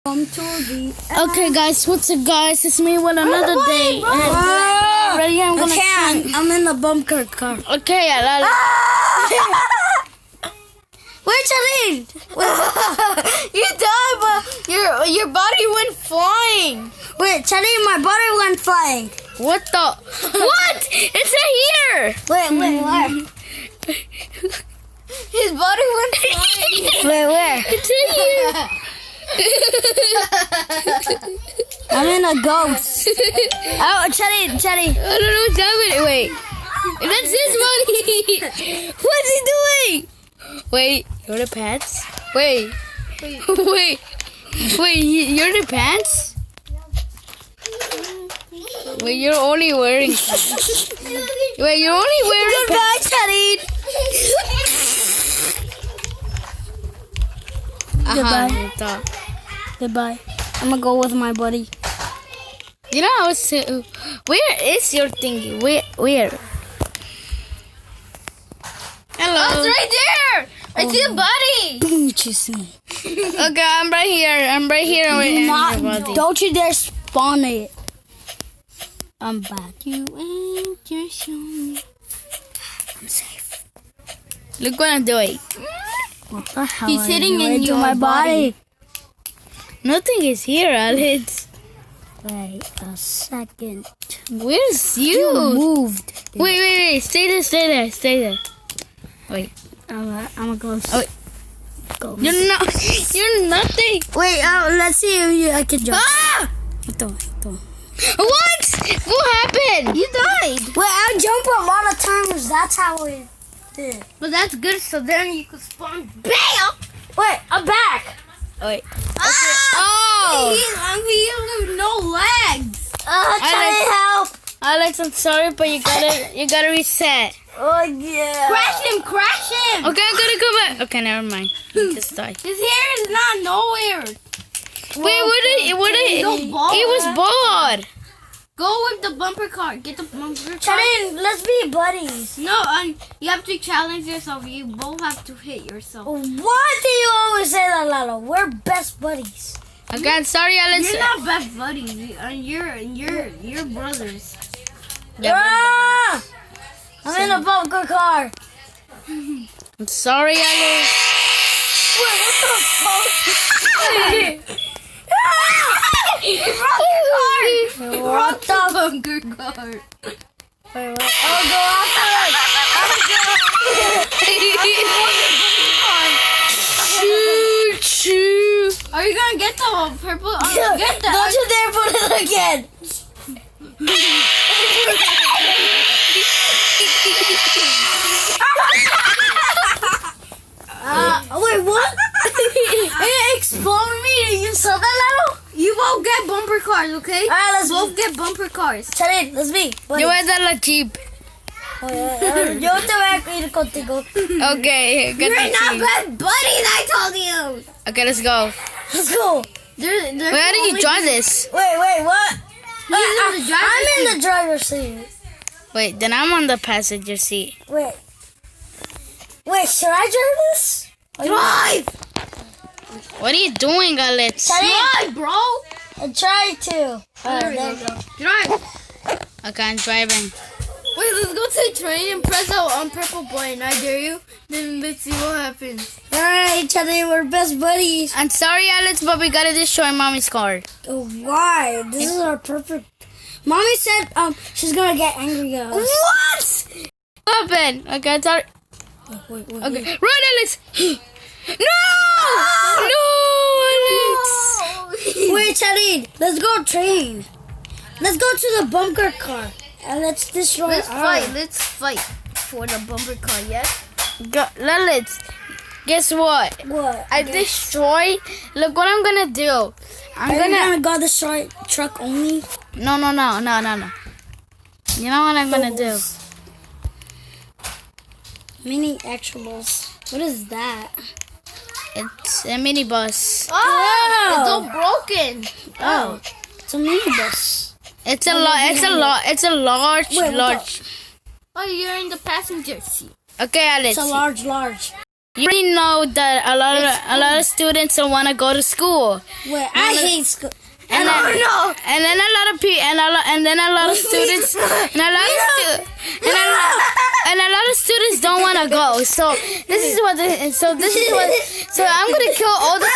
Okay, guys, what's up, guys? It's me with another day. Ready? I'm in the bumper car. Okay, Where's Charlene? you died, but your body went flying. Wait, Charlene, my body went flying. What the? What? It's not here. Wait, where? His body went flying. Wait, where? It's in here. I'm in a ghost. Oh, Charlie. I don't know what's happening. Wait. That's his body. What's he doing? Wait, you're the pants? Wait. Wait, you're the pants? Wait, you're only wearing pants. Wait, you're only wearing Goodbye, Charlie. Goodbye. Goodbye. I'm gonna go with my buddy. You know, I was where is your thingy? Where? Hello. Oh, it's right there. I see the body. Don't you see? Okay, I'm right here. Don't you dare spawn it. I'm back. You ain't just shown. I'm safe. Look what I'm doing. What the hell? He's sitting in my body. Nothing is here, Alex. Wait a second. Where's you? You moved. Wait. Stay there. Wait. I'm a ghost. Oh, wait. Ghost. You're nothing. Wait, let's see if I can jump. Ah! What happened? You died. Wait, I jump a lot of times. That's how it did. But that's good, so then you could spawn. Bam! Wait, I'm back. Oh, wait. Okay. Oh! He's hungry. You have no legs. Alex, Help. Alex, I'm sorry, but you gotta reset. Oh yeah. Crash him. Okay, I'm gonna come back. Okay, never mind. He just died. His hair is not nowhere. Wait, what did he was bored. Go with the bumper car. Get the bumper car. Charlene, let's be buddies. No, you have to challenge yourself. You both have to hit yourself. Why do you always say that, Lalo? We're best buddies. Okay, I'm sorry, Alex. You're not best buddies. You're brothers. Yeah, I'm in a bumper car. I'm sorry, Alex. Wait, what the fuck? He broke the car. What the Bumper car. Wait, what? Oh, go after Shoot. Are you gonna get the purple? Get the. Don't you dare put it again. Wait, what? It exploded me. You saw that, Lalo? You both get bumper cars, okay? Alright, let's both get bumper cars. Charlie, let's be. Yo voy a dar la jeep. Yo te voy a ir contigo. Okay, get You're the not jeep. best buddies, I told you. Okay, let's go. Let's go. Wait, how did you drive this? Wait, what? in the driver's I'm in the driver's seat. Wait, then I'm on the passenger seat. Wait, should I drive this? Drive! What are you doing, Alex? Drive, bro! I tried to. There we go. Drive! Okay, I'm driving. Wait, let's go to the train and press the purple button. I dare you. Then let's see what happens. Alright, Charlie, we're best buddies. I'm sorry, Alex, but we gotta destroy Mommy's car. Oh, why? This is our perfect. Mommy said she's gonna get angry at us. What? What happened? Okay, I'm sorry. Wait. Okay, run, Alex! No! No, Alex! Wait, Charlie, let's go train. Let's go to the bunker car and let's destroy Let's ours. fight. Let's fight for the bumper car, yes? Alex, guess what? What? I destroy. Look what I'm gonna do. Are you gonna go destroy truck only? No. You know what I'm gonna do? Mini actuals. What is that? It's a minibus. Oh, it's all broken. Oh, it's a minibus. It's a large. Wait, what Oh, you're in the passenger seat. Okay, Alex. It's a large. You already know that a lot of students don't want to go to school. Wait, I hate school. And then, and then a lot of people, and then a lot of students, and a lot of students don't want to go. So this is what, so I'm gonna kill all the,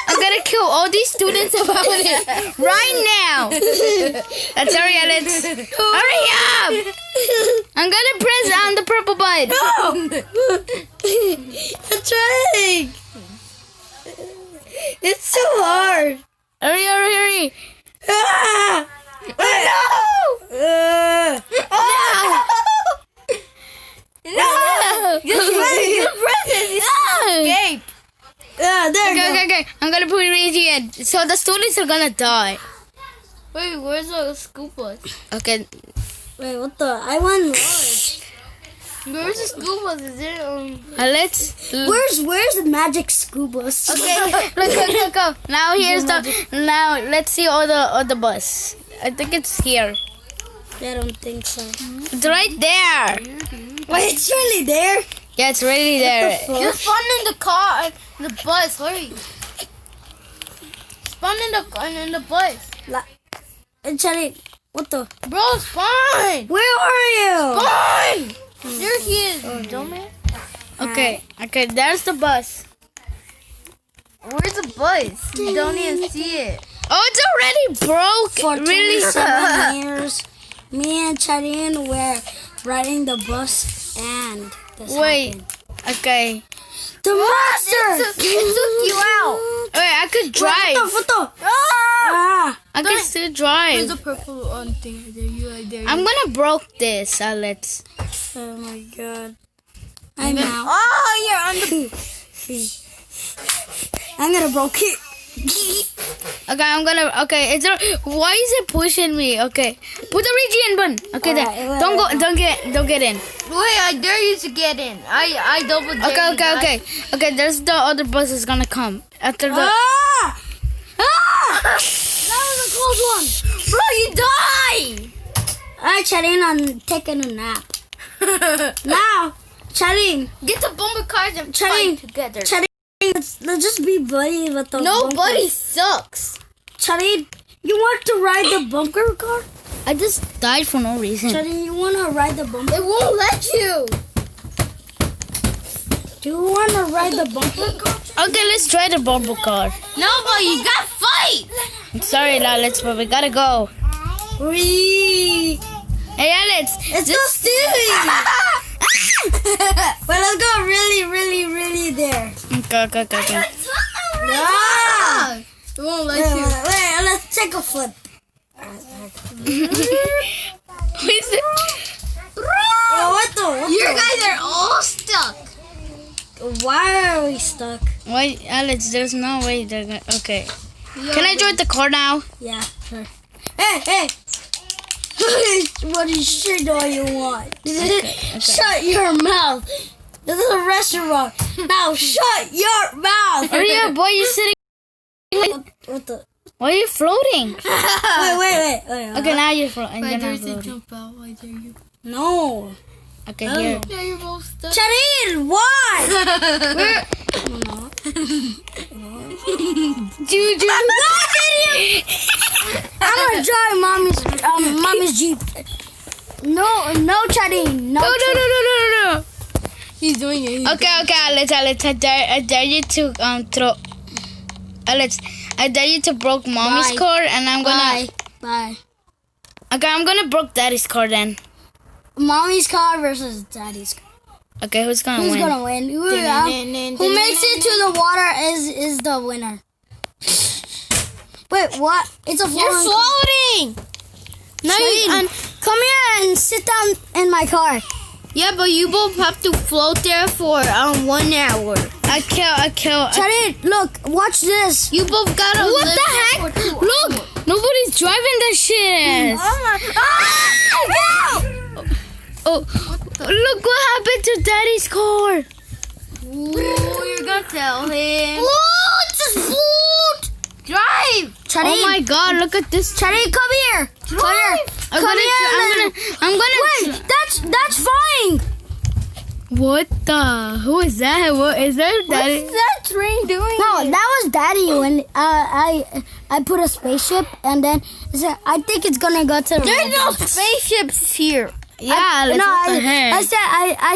I'm gonna kill all these students about it right now. That's hurry, Alex. Hurry up! I'm gonna press on the purple button. I'm trying. It's so hard. Hurry, hurry, hurry! Ah! No! You press it. Escape. There Okay. I'm gonna put it in. So the students are gonna die. Wait, where's the school bus? Okay. Wait, what the? I want large. Where's the school bus? Is it Let's. Where's the magic scuba? Okay. Go. Now here's Now let's see all the bus. I think it's here. I don't think so. It's right there. Wait, it's really there? Yeah, it's really there. You're spawn in the car, the bus. Hurry. Spawn in the bus. Charlie, what the? Bro, spawn. Where are you? Spawn. There he is, dumbass. Okay. There's the bus. Where's the bus? You don't even see it. Oh, it's already broke. For Really? 27 years, me and Charine were riding the bus and this Wait. happened. Okay. The monster! It took you out. Wait, I could drive. Photo. Ah! I can still drive. purple thing right there. I'm gonna broke this. Let's. Oh my god. I'm out. Oh, you're on the. I'm gonna broke it. Okay, I'm gonna. Okay, why is it pushing me? Okay, put the region button. Okay, there. Alright, Don't go. Don't get in. Wait, I dare you to get in. I double dare you, guys. Okay. There's the other bus is gonna come after the. Ah! Ah! That was a close one. Bro, you die. Alright, Charine, I'm taking a nap. Now, Charine, Get the bumper cars and Charlie. fight together. Charine, let's just be buddies with the Nobody sucks. Charine, you want to ride the bunker car? I just died for no reason. Charine, you want to ride the bunker? It won't let you. Do you want to ride the bunker car? Okay, let's try the bumper car. No, but you gotta fight. I'm sorry, Alex, but we gotta go. Wee! Hey, Alex. It's so silly! But let's go really there. Okay. Ah! It won't let Wait, let's take a flip. What You guys are all stuck. Why are we stuck? Wait, Alex, there's no way they're gonna. Okay. Can I join the car now? Yeah, sure. Hey! What shit do you want? Shut your mouth. This is a restaurant. Now shut your mouth. Hurry up, boy, you're sitting. What the? Why are you floating? Wait. Okay, now you're floating. I You're dare not you to floating. jump out. I dare you. No. Okay, here. Yeah, you're both stuck. Charine, why? Dude. I'm gonna drive mommy's Jeep. No, Charine. No. He's doing it. Okay, Alex, I dare you to throw. Alex, I dare you to broke mommy's Bye. car, and I'm gonna. Bye. Okay, I'm gonna broke daddy's car then. Mommy's car versus daddy's car. Okay, who's gonna Who's win? gonna win? Who makes it to the water is the winner. Wait, what? It's a You're floating. No, come here and sit down in my car. Yeah, but you both have to float there for 1 hour. I kill. Charine, look, watch this. You both gotta What live the there heck? for 2 Look, hours. nobody's driving that shit. Oh, look what happened to daddy's car. Ooh, you're gonna tell him. Float, just float. Drive! Charine, Oh my god, look at this. Charine, come here. Come here. I'm gonna. Wait, that's fine. What the? Who is that? What is that? Daddy? What's that train doing? No, that was Daddy when I put a spaceship and then I think it's gonna go to the There's no robots. spaceships here. Yeah, let's what the heck? I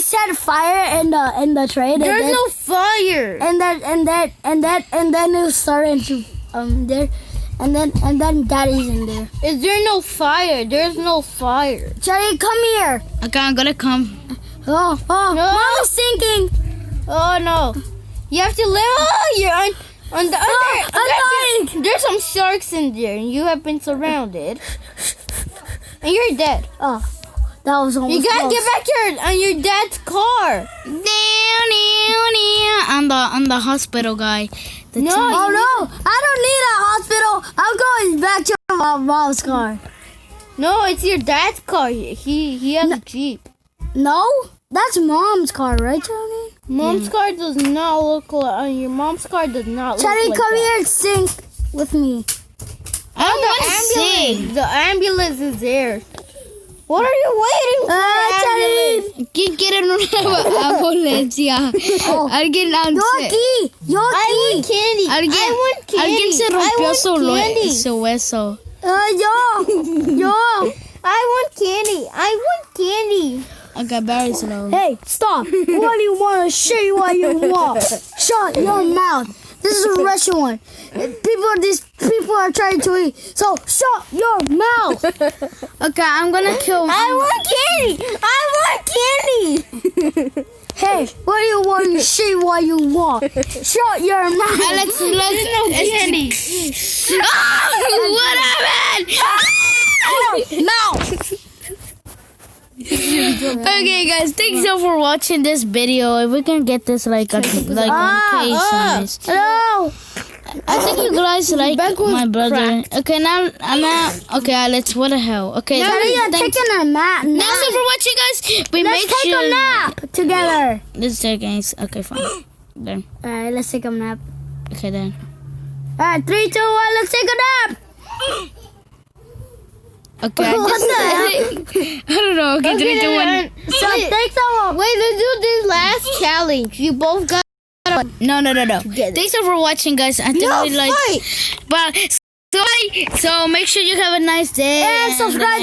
said fire in the train. There's and then, no fire. and then it started to there, and then Daddy's in there. Is there no fire? There's no fire. Charlie, come here. Okay, I'm gonna come. Oh, Mom's sinking. Oh no! You have to live. Oh, you're on the I'm dying. There's some sharks in there, and you have been surrounded, and you're dead. Oh, that was almost You gotta close. get back here on your dad's car. On the hospital guy. The No, two- Oh no! I don't need a hospital. I'm going back to my mom's car. No, it's your dad's car. He has a Jeep. No, that's Mom's car, right, Charlie? Mom's car does not look like your mom's car does not look Charlie, like come that. here and sink with me. I don't want to sing. The ambulance is there. What are you waiting for? ambulance? ¿Quién quiere una ambulancia? Alguien Yo aquí. Yo I aquí. want candy. Alguien, I want candy. alguien se I rompió want candy. su hueso. Yo. I want candy. I want candy. Okay, very slow. Hey, stop. What do you want to say what you want? Shut your mouth. This is a restaurant. These people are trying to eat. So shut your mouth. Okay, I'm gonna kill. I want candy. I want candy. Hey, what do you want to say what you want? Shut your mouth. Let's candy. What happened? Mouth. Okay, guys, thanks so for watching this video. If we can get this like 1K size. Hello. I think you guys like my brother. Okay, now okay, let's. What the hell? Okay, Daddy, you're taking a nap. thanks so for watching, guys. We Let's make take sure. a nap together. Let's take guys. Okay, fine. Then. Alright, let's take a nap. Okay, then. Alright, 3, 2, 1, let's take a nap. Okay. What the hell? I don't know. Okay, 3, 2, 1. So take someone. Wait, let's do this last challenge. You both got No. Thanks so for watching, guys. I think no we like. fight. But so make sure you have a nice day. And subscribe